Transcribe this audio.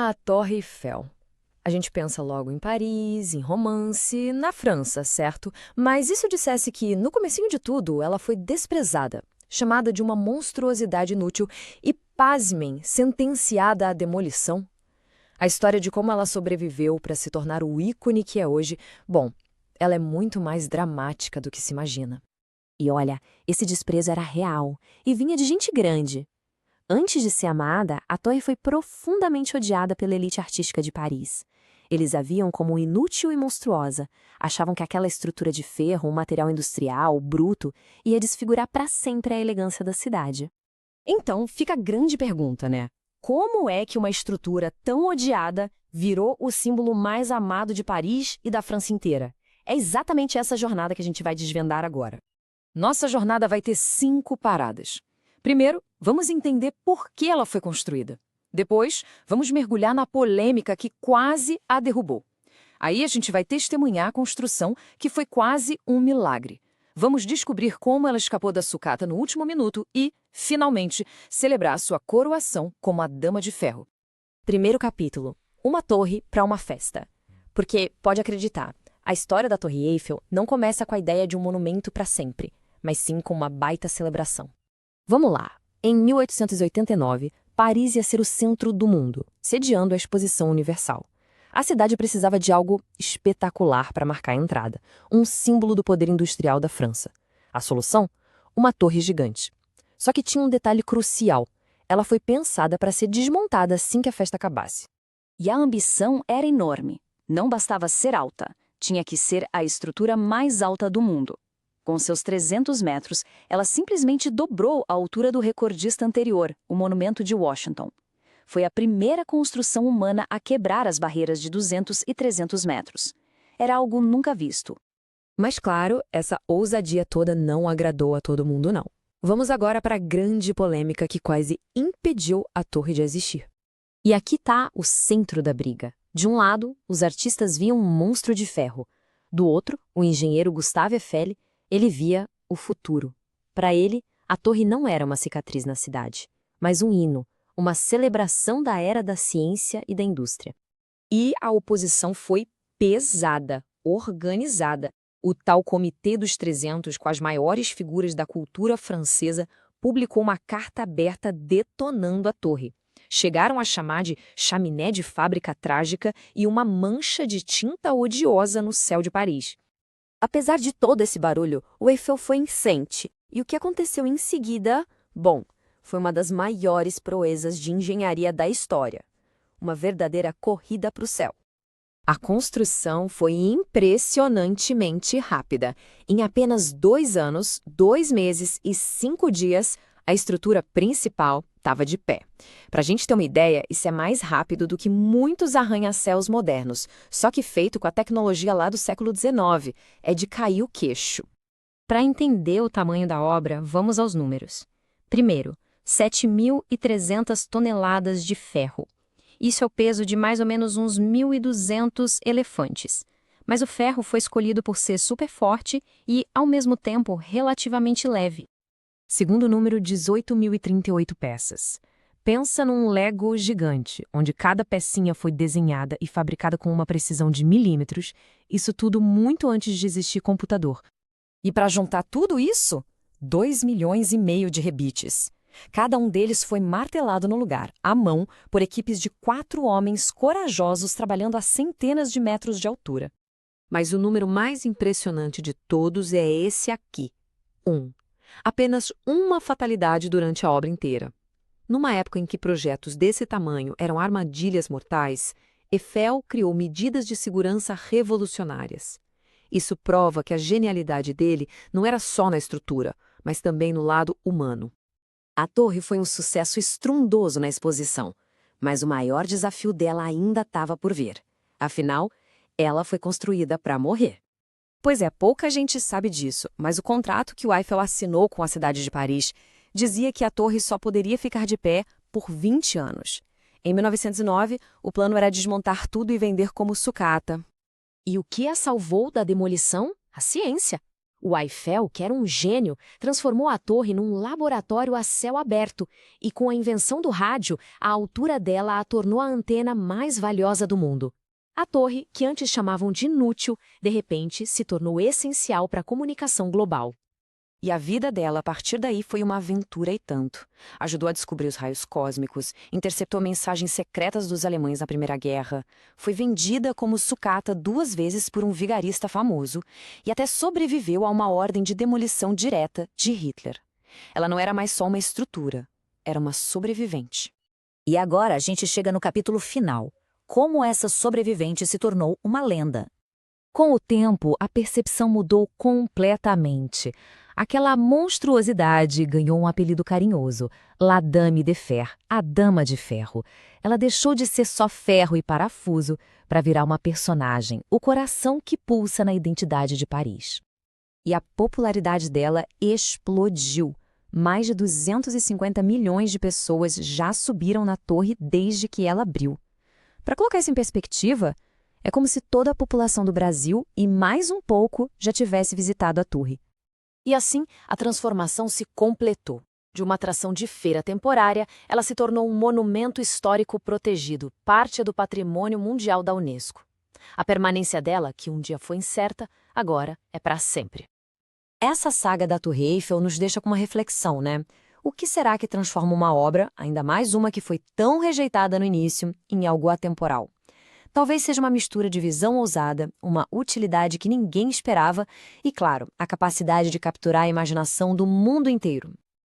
A Torre Eiffel. A gente pensa logo em Paris, em romance, na França, certo? Mas e se eu dissesse que, no comecinho de tudo, ela foi desprezada, chamada de uma monstruosidade inútil e, pasmem, sentenciada à demolição? A história de como ela sobreviveu para se tornar o ícone que é hoje, bom, ela é muito mais dramática do que se imagina. E olha, esse desprezo era real e vinha de gente grande. Antes de ser amada, a torre foi profundamente odiada pela elite artística de Paris. Eles a viam como inútil e monstruosa, achavam que aquela estrutura de ferro, um material industrial, bruto, ia desfigurar para sempre a elegância da cidade. Então, fica a grande pergunta, né? Como é que uma estrutura tão odiada virou o símbolo mais amado de Paris e da França inteira? É exatamente essa jornada que a gente vai desvendar agora. Nossa jornada vai ter 5 paradas. Primeiro, vamos entender por que ela foi construída. Depois, vamos mergulhar na polêmica que quase a derrubou. Aí a gente vai testemunhar a construção, que foi quase um milagre. Vamos descobrir como ela escapou da sucata no último minuto e, finalmente, celebrar sua coroação como a Dama de Ferro. Primeiro capítulo. Uma torre para uma festa. Porque, pode acreditar, a história da Torre Eiffel não começa com a ideia de um monumento para sempre, mas sim com uma baita celebração. Vamos lá. Em 1889, Paris ia ser o centro do mundo, sediando a Exposição Universal. A cidade precisava de algo espetacular para marcar a entrada, um símbolo do poder industrial da França. A solução? Uma torre gigante. Só que tinha um detalhe crucial. Ela foi pensada para ser desmontada assim que a festa acabasse. E a ambição era enorme. Não bastava ser alta, tinha que ser a estrutura mais alta do mundo. Com seus 300 metros, ela simplesmente dobrou a altura do recordista anterior, o Monumento de Washington. Foi a primeira construção humana a quebrar as barreiras de 200 e 300 metros. Era algo nunca visto. Mas claro, essa ousadia toda não agradou a todo mundo, não. Vamos agora para a grande polêmica que quase impediu a torre de existir. E aqui está o centro da briga. De um lado, os artistas viam um monstro de ferro. Do outro, o engenheiro Gustave Eiffel, ele via o futuro. Para ele, a torre não era uma cicatriz na cidade, mas um hino, uma celebração da era da ciência e da indústria. E a oposição foi pesada, organizada. O tal Comitê dos 300, com as maiores figuras da cultura francesa, publicou uma carta aberta detonando a torre. Chegaram a chamar de chaminé de fábrica trágica e uma mancha de tinta odiosa no céu de Paris. Apesar de todo esse barulho, o Eiffel foi incensante. E o que aconteceu em seguida? Bom, foi uma das maiores proezas de engenharia da história. Uma verdadeira corrida para o céu. A construção foi impressionantemente rápida. Em apenas 2 anos, 2 meses e 5 dias, a estrutura principal estava de pé. Para a gente ter uma ideia, isso é mais rápido do que muitos arranha-céus modernos, só que feito com a tecnologia lá do século XIX. É de cair o queixo. Para entender o tamanho da obra, vamos aos números. Primeiro, 7.300 toneladas de ferro. Isso é o peso de mais ou menos uns 1.200 elefantes. Mas o ferro foi escolhido por ser super forte e, ao mesmo tempo, relativamente leve. Segundo número, 18.038 peças. Pensa num Lego gigante, onde cada pecinha foi desenhada e fabricada com uma precisão de milímetros, isso tudo muito antes de existir computador. E para juntar tudo isso, 2,5 milhões de rebites. Cada um deles foi martelado no lugar, à mão, por equipes de 4 homens corajosos trabalhando a centenas de metros de altura. Mas o número mais impressionante de todos é esse aqui, 1. Apenas uma fatalidade durante a obra inteira. Numa época em que projetos desse tamanho eram armadilhas mortais, Eiffel criou medidas de segurança revolucionárias. Isso prova que a genialidade dele não era só na estrutura, mas também no lado humano. A torre foi um sucesso estrondoso na exposição, mas o maior desafio dela ainda estava por vir. Afinal, ela foi construída para morrer. Pois é, pouca gente sabe disso, mas o contrato que o Eiffel assinou com a cidade de Paris dizia que a torre só poderia ficar de pé por 20 anos. Em 1909, o plano era desmontar tudo e vender como sucata. E o que a salvou da demolição? A ciência. O Eiffel, que era um gênio, transformou a torre num laboratório a céu aberto e, com a invenção do rádio, a altura dela a tornou a antena mais valiosa do mundo. A torre, que antes chamavam de inútil, de repente se tornou essencial para a comunicação global. E a vida dela, a partir daí, foi uma aventura e tanto. Ajudou a descobrir os raios cósmicos, interceptou mensagens secretas dos alemães na Primeira Guerra, foi vendida como sucata 2 vezes por um vigarista famoso e até sobreviveu a uma ordem de demolição direta de Hitler. Ela não era mais só uma estrutura, era uma sobrevivente. E agora a gente chega no capítulo final. Como essa sobrevivente se tornou uma lenda. Com o tempo, a percepção mudou completamente. Aquela monstruosidade ganhou um apelido carinhoso, La Dame de Fer, a Dama de Ferro. Ela deixou de ser só ferro e parafuso para virar uma personagem, o coração que pulsa na identidade de Paris. E a popularidade dela explodiu. Mais de 250 milhões de pessoas já subiram na torre desde que ela abriu. Para colocar isso em perspectiva, é como se toda a população do Brasil e mais um pouco já tivesse visitado a torre. E assim, a transformação se completou. De uma atração de feira temporária, ela se tornou um monumento histórico protegido, parte do patrimônio mundial da Unesco. A permanência dela, que um dia foi incerta, agora é para sempre. Essa saga da Torre Eiffel nos deixa com uma reflexão, né? O que será que transforma uma obra, ainda mais uma que foi tão rejeitada no início, em algo atemporal? Talvez seja uma mistura de visão ousada, uma utilidade que ninguém esperava e, claro, a capacidade de capturar a imaginação do mundo inteiro.